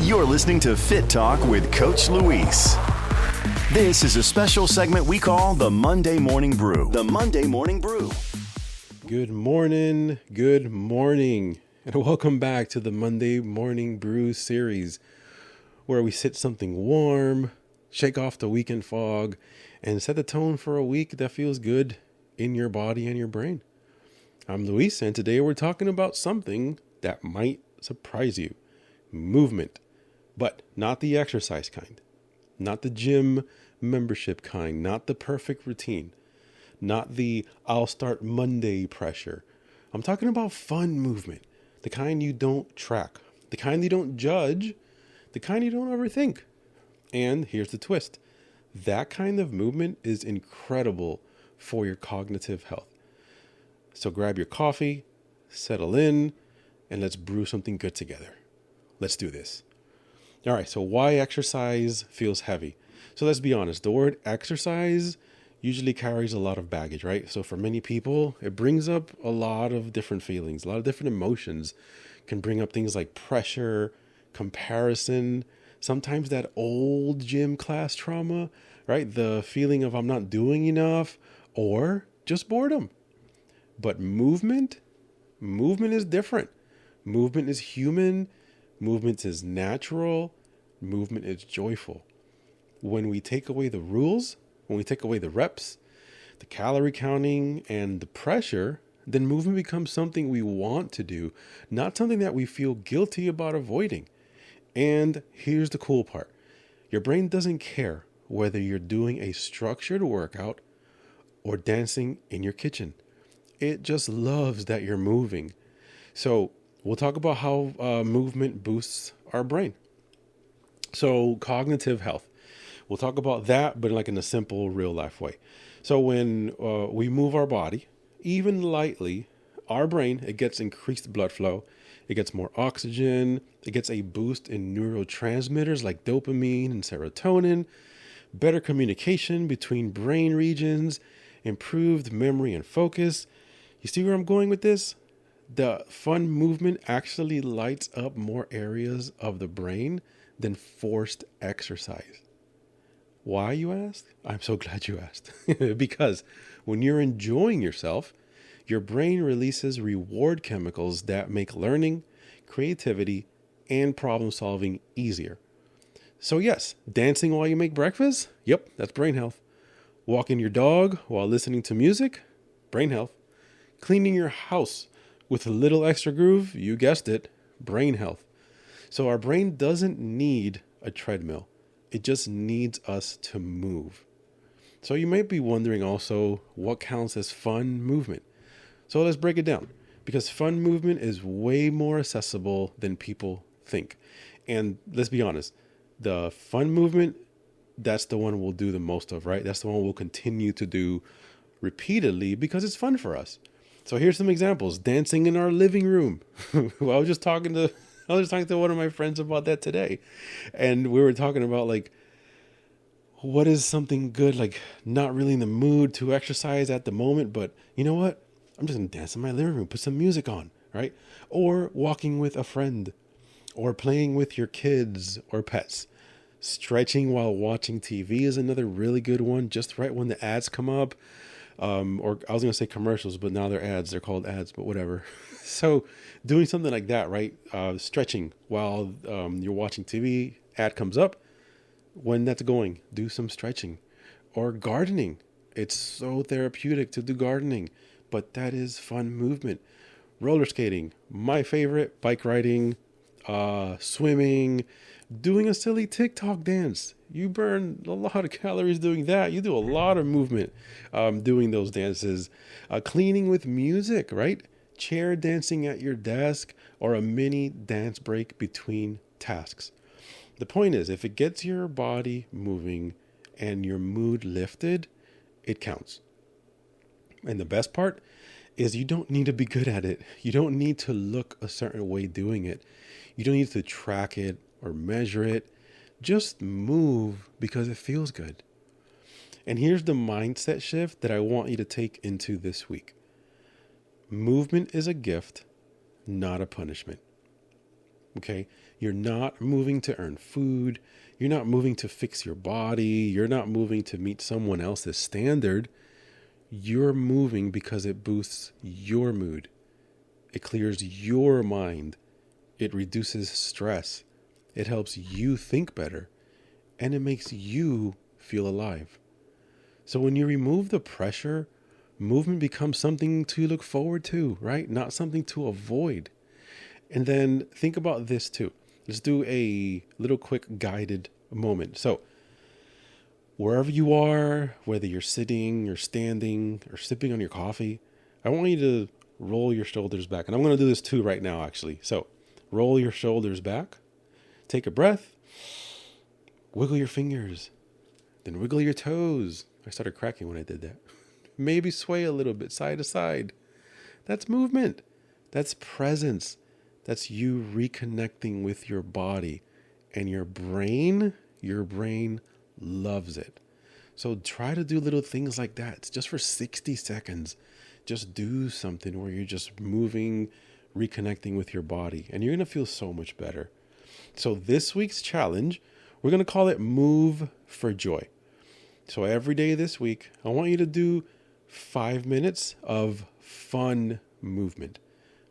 You're listening to Fit Talk with Coach Luis. This is a special segment we call the Monday Morning Brew. The Monday Morning Brew. Good morning, and welcome back to the Monday Morning Brew Series, where we sit something warm, shake off the weekend fog, and set the tone for a week that feels good in your body and your brain. I'm Luis, and today we're talking about something that might surprise you. Movement, but not the exercise kind, not the gym membership kind, not the perfect routine, not the I'll start Monday pressure. I'm talking about fun movement, the kind you don't track, the kind you don't judge, the kind you don't overthink. And here's the twist. That kind of movement is incredible for your cognitive health. So grab your coffee, settle in, and let's brew something good together. Let's do this. All right, so why exercise feels heavy? So let's be honest, the word exercise usually carries a lot of baggage, right? So for many people, it brings up a lot of different feelings, a lot of different emotions. Can bring up things like pressure, comparison, sometimes that old gym class trauma, right? The feeling of I'm not doing enough, or just boredom. But movement is different. Movement is human. Movement is natural. Movement is joyful. When we take away the rules, when we take away the reps, the calorie counting, and the pressure, then movement becomes something we want to do, not something that we feel guilty about avoiding. And here's the cool part. Your brain doesn't care whether you're doing a structured workout or dancing in your kitchen. It just loves that you're moving. So we'll talk about how movement boosts our brain. So cognitive health. We'll talk about that, but like in a simple, real life way. So when we move our body, even lightly, our brain, it gets increased blood flow. It gets more oxygen. It gets a boost in neurotransmitters like dopamine and serotonin, better communication between brain regions, improved memory and focus. You see where I'm going with this? The fun movement actually lights up more areas of the brain than forced exercise. Why, you ask? I'm so glad you asked. Because when you're enjoying yourself, your brain releases reward chemicals that make learning, creativity, and problem solving easier. So yes, dancing while you make breakfast? Yep, that's brain health. Walking your dog while listening to music? Brain health. Cleaning your house with a little extra groove? You guessed it, brain health. So our brain doesn't need a treadmill. It just needs us to move. So you might be wondering also what counts as fun movement. So let's break it down, because fun movement is way more accessible than people think. And let's be honest, the fun movement, that's the one we'll do the most of, right? That's the one we'll continue to do repeatedly because it's fun for us. So here's some examples. Dancing in our living room. Well, I was just talking to one of my friends about that today. And we were talking about like, what is something good, like not really in the mood to exercise at the moment, but you know what? I'm just going to dance in my living room, put some music on, right? Or walking with a friend, or playing with your kids or pets. Stretching while watching TV is another really good one, just right when the ads come up. Or I was going to say commercials, but now they're ads. They're called ads, but whatever. So doing something like that, right? Stretching while you're watching TV, ad comes up. When that's going, do some stretching. Or gardening. It's so therapeutic to do gardening, but that is fun movement. Roller skating, my favorite. Bike riding, swimming, doing a silly TikTok dance. You burn a lot of calories doing that. You do a lot of movement doing those dances. Cleaning with music, right? Chair dancing at your desk, or a mini dance break between tasks. The point is, if it gets your body moving and your mood lifted, it counts. And the best part is you don't need to be good at it. You don't need to look a certain way doing it. You don't need to track it or measure it. Just move because it feels good. And here's the mindset shift that I want you to take into this week. Movement is a gift, not a punishment. Okay. You're not moving to earn food. You're not moving to fix your body. You're not moving to meet someone else's standard. You're moving because it boosts your mood. It clears your mind. It reduces stress. It helps you think better. And it makes you feel alive. So when you remove the pressure, movement becomes something to look forward to, right? Not something to avoid. And then think about this too. Let's do a little quick guided moment. So wherever you are, whether you're sitting or standing or sipping on your coffee, I want you to roll your shoulders back. And I'm going to do this too right now, actually. So roll your shoulders back, take a breath, wiggle your fingers, then wiggle your toes. I started cracking when I did that. Maybe sway a little bit side to side. That's movement. That's presence. That's you reconnecting with your body. And your brain loves it. So try to do little things like that. It's just for 60 seconds. Just do something where you're just moving, reconnecting with your body. And you're going to feel so much better. So this week's challenge, we're going to call it Move for Joy. So every day this week, I want you to do 5 minutes of fun movement.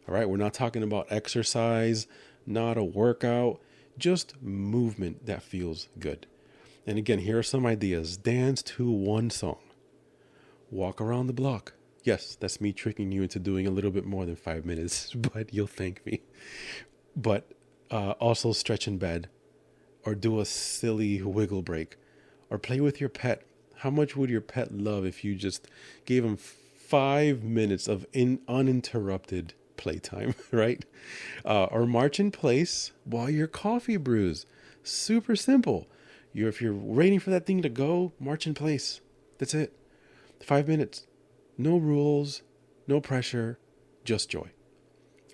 All right, we're not talking about exercise, not a workout, just movement that feels good. And again, here are some ideas. Dance to one song. Walk around the block. Yes, that's me tricking you into doing a little bit more than 5 minutes, but you'll thank me. But also stretch in bed, or do a silly wiggle break, or play with your pet. How much would your pet love if you just gave him 5 minutes of uninterrupted playtime, right? Or march in place while your coffee brews. Super simple. If you're waiting for that thing to go, march in place. That's it. 5 minutes. No rules, no pressure, just joy.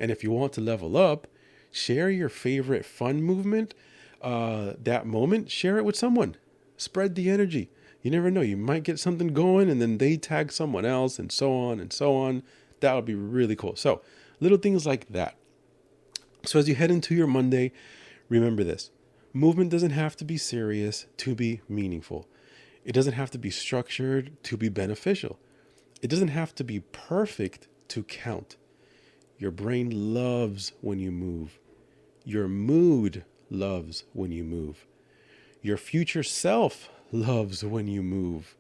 And if you want to level up, share your favorite fun movement. That moment, share it with someone. Spread the energy. You never know. You might get something going and then they tag someone else and so on and so on. That would be really cool. So little things like that. So as you head into your Monday, remember this. Movement doesn't have to be serious to be meaningful. It doesn't have to be structured to be beneficial. It doesn't have to be perfect to count. Your brain loves when you move. Your mood loves when you move. Your future self loves when you move.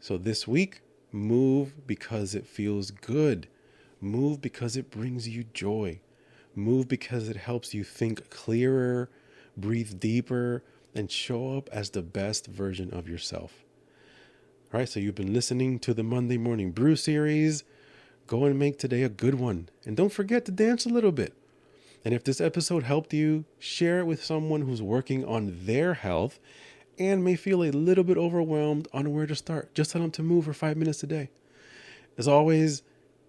So this week, move because it feels good. Move because it brings you joy. Move because it helps you think clearer, breathe deeper, and show up as the best version of yourself. All right, so you've been listening to the Monday Morning Brew Series. Go and make today a good one. And don't forget to dance a little bit. And if this episode helped you, share it with someone who's working on their health and may feel a little bit overwhelmed on where to start. Just tell them to move for 5 minutes a day. As always,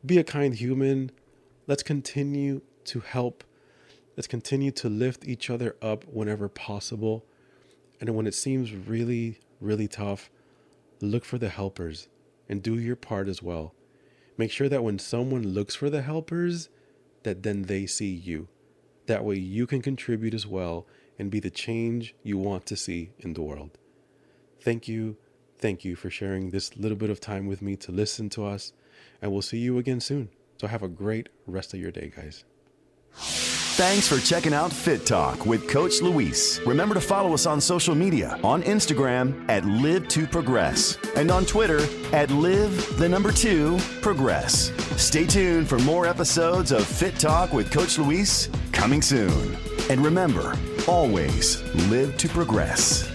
be a kind human. Let's continue to help. Let's continue to lift each other up whenever possible. And when it seems really, really tough, look for the helpers and do your part as well. Make sure that when someone looks for the helpers, that then they see you. That way you can contribute as well and be the change you want to see in the world. Thank you. Thank you for sharing this little bit of time with me to listen to us. And we'll see you again soon. So have a great rest of your day, guys. Thanks for checking out Fit Talk with Coach Luis. Remember to follow us on social media, on Instagram at Live2Progress and on Twitter at Live2Progress. Stay tuned for more episodes of Fit Talk with Coach Luis coming soon. And remember, always live to progress.